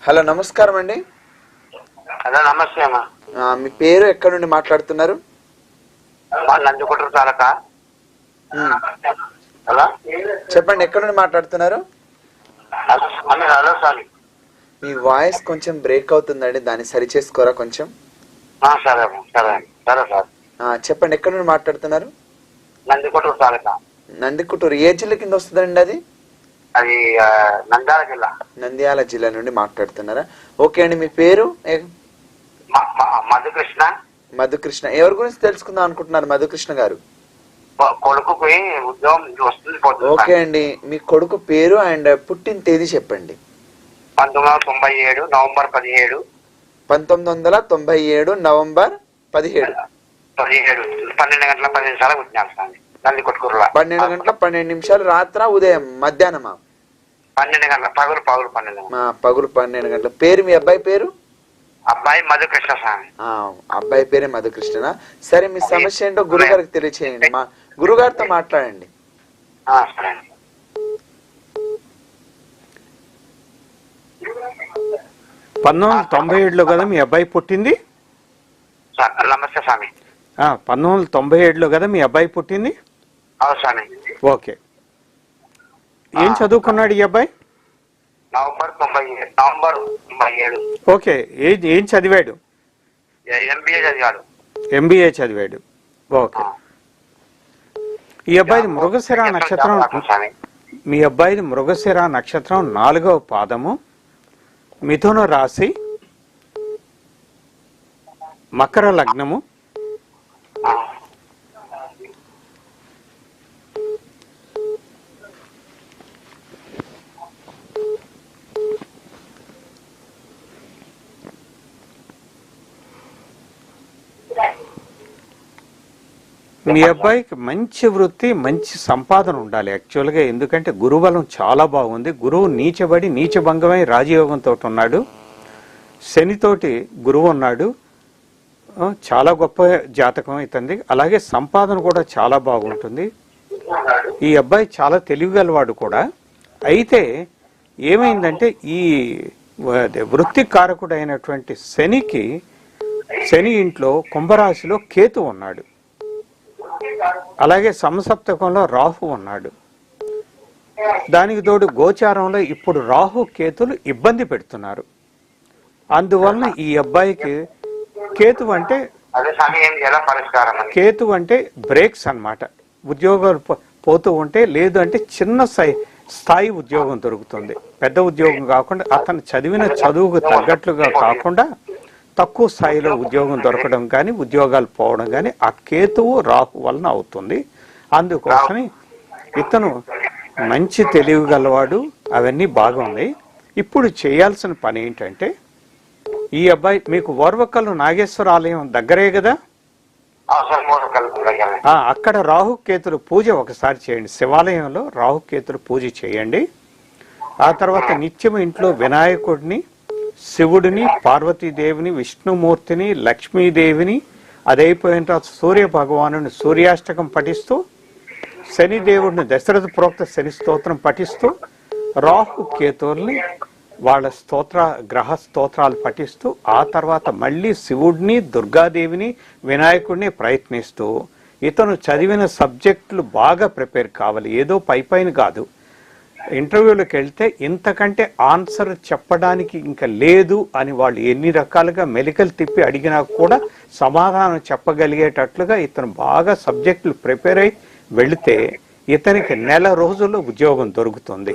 Hello నమస్కారం అండి. Hello నమస్తే అమ్మా. మీ పేరు ఎక్కడ నుండి మాట్లాడుతున్నారు? నందికొట్టు తాలూకా. హలో చెప్పండి, ఎక్కడ నుండి మాట్లాడుతున్నారు? హలో సార్, మీ వాయిస్ కొంచెం బ్రేక్ అవుతుందండి, దాన్ని సరి చేసుకోరా కొంచెం. సరే సరే సరే సార్. చెప్పండి, ఎక్కడ నుండి మాట్లాడుతున్నారు? నందికొట్టు తాలూకా. నందికొట్టూరు ఏ జిల్లా కింద వస్తుందండి అది? అది నంద్యాల జిల్లా. నంద్యాల జిల్లా నుండి మాట్లాడుతున్నారా? ఓకే అండి, మీ పేరు? మధుకృష్ణ. మధుకృష్ణ. ఎవరి గురించి తెలుసుకుందాం అనుకుంటున్నారు మధుకృష్ణ గారు? కొడుకు ఉద్యోగం వస్తుంది. ఓకే అండి, మీ కొడుకు పేరు అండ్ పుట్టిన తేదీ చెప్పండి. 1997 నవంబర్ 17. 1997 నవంబర్ 17. 12 గంటల 10 నిమిషాలకు పుట్టినాడు సార్. నందికొట్కూరులో 12 గంటల 12 నిమిషాలు. రాత్ర ఉదయం మధ్యాహ్నమా? 12 గంటల పగులు 12. పగులు 12 గంటల. పేరు మీ అబ్బాయి పేరు? అబ్బాయి మధుకృష్ణ సార్. అబ్బాయి పేరే మధుకృష్ణనా? సరే, మీ సమస్య ఏంటో గురుగారికి తెలియచేయండి. మా గురుగారితో మాట్లాడండి. సరే. 1997లో కదా మీ అబ్బాయి పుట్టింది? నమస్తే స్వామి. 1997లో కదా మీ అబ్బాయి పుట్టింది? అవును స్వామి. ఓకే, ఏం చదువుకున్నాడు ఈ అబ్బాయి? నవంబర్ 97. ఓకే, ఏం చదివాడు? ఎంబీఏ చదివాడు. ఎంబీఏ చదివాడు. ఓకే, ఈ అబ్బాయిది మృగశిర నక్షత్రం. మీ అబ్బాయిది మృగశిర నక్షత్రం 4వ పాదము, మిథున రాశి, మకర లగ్నము. మీ అబ్బాయికి మంచి వృత్తి, మంచి సంపాదన ఉండాలి యాక్చువల్గా. ఎందుకంటే గురుబలం చాలా బాగుంది. గురువు నీచబడి నీచభంగమై రాజయోగంతో ఉన్నాడు. శనితోటి గురువు ఉన్నాడు. చాలా గొప్ప జాతకం అవుతుంది. అలాగే సంపాదన కూడా చాలా బాగుంటుంది. ఈ అబ్బాయి చాలా తెలివిగలవాడు కూడా. అయితే ఏమైందంటే ఈ వృత్తి కారకుడైనటువంటి శని ఇంట్లో కుంభరాశిలో కేతు ఉన్నాడు. అలాగే సమసప్తకంలో రాహు ఉన్నాడు. దానికి తోడు గోచారంలో ఇప్పుడు రాహు కేతులు ఇబ్బంది పెడుతున్నారు. అందువలన ఈ అబ్బాయికి కేతు అంటే బ్రేక్స్ అన్నమాట. ఉద్యోగాలు పోతూ ఉంటే, లేదు అంటే చిన్న స్థాయి ఉద్యోగం దొరుకుతుంది. పెద్ద ఉద్యోగం కాకుండా, అతను చదివిన చదువుకు తగ్గట్లుగా కాకుండా తక్కువ స్థాయిలో ఉద్యోగం దొరకడం కానీ, ఉద్యోగాలు పోవడం కానీ ఆ కేతువు రాహు వలన అవుతుంది. అందుకోసమే ఇతను మంచి తెలివి గలవాడు. అవన్నీ బాగున్నాయి. ఇప్పుడు చేయాల్సిన పని ఏంటంటే, ఈ అబ్బాయి మీకు ఓర్వకల్లు నాగేశ్వర ఆలయం దగ్గరే కదా, అక్కడ రాహుకేతుల పూజ ఒకసారి చేయండి. శివాలయంలో రాహుకేతుల పూజ చేయండి. ఆ తర్వాత నిత్యం ఇంట్లో వినాయకుడిని, శివుడిని, పార్వతీదేవిని, విష్ణుమూర్తిని, లక్ష్మీదేవిని, అదైపోయిన తర్వాత సూర్య భగవాను సూర్యాష్టకం పఠిస్తూ, శనిదేవుడిని దశరథ ప్రోక్త శని స్తోత్రం పఠిస్తూ, రాహు కేతువుల్ని వాళ్ళ గ్రహ స్తోత్రాలు పఠిస్తూ, ఆ తర్వాత మళ్ళీ శివుడిని, దుర్గాదేవిని, వినాయకుడిని ప్రయత్నిస్తూ, ఇతను చదివిన సబ్జెక్టులు బాగా ప్రిపేర్ కావాలి. ఏదో పైపైన కాదు. ఇంటర్వ్యూలకు వెళ్తే ఇంతకంటే ఆన్సర్ చెప్పడానికి ఇంకా లేదు అని వాళ్ళు ఎన్ని రకాలుగా మెలికలు తిప్పి అడిగినా కూడా సమాధానం చెప్పగలిగేటట్లుగా ఇతను బాగా సబ్జెక్టులు ప్రిపేర్ అయి వెళితే ఇతనికి నెల రోజుల్లో ఉద్యోగం దొరుకుతుంది.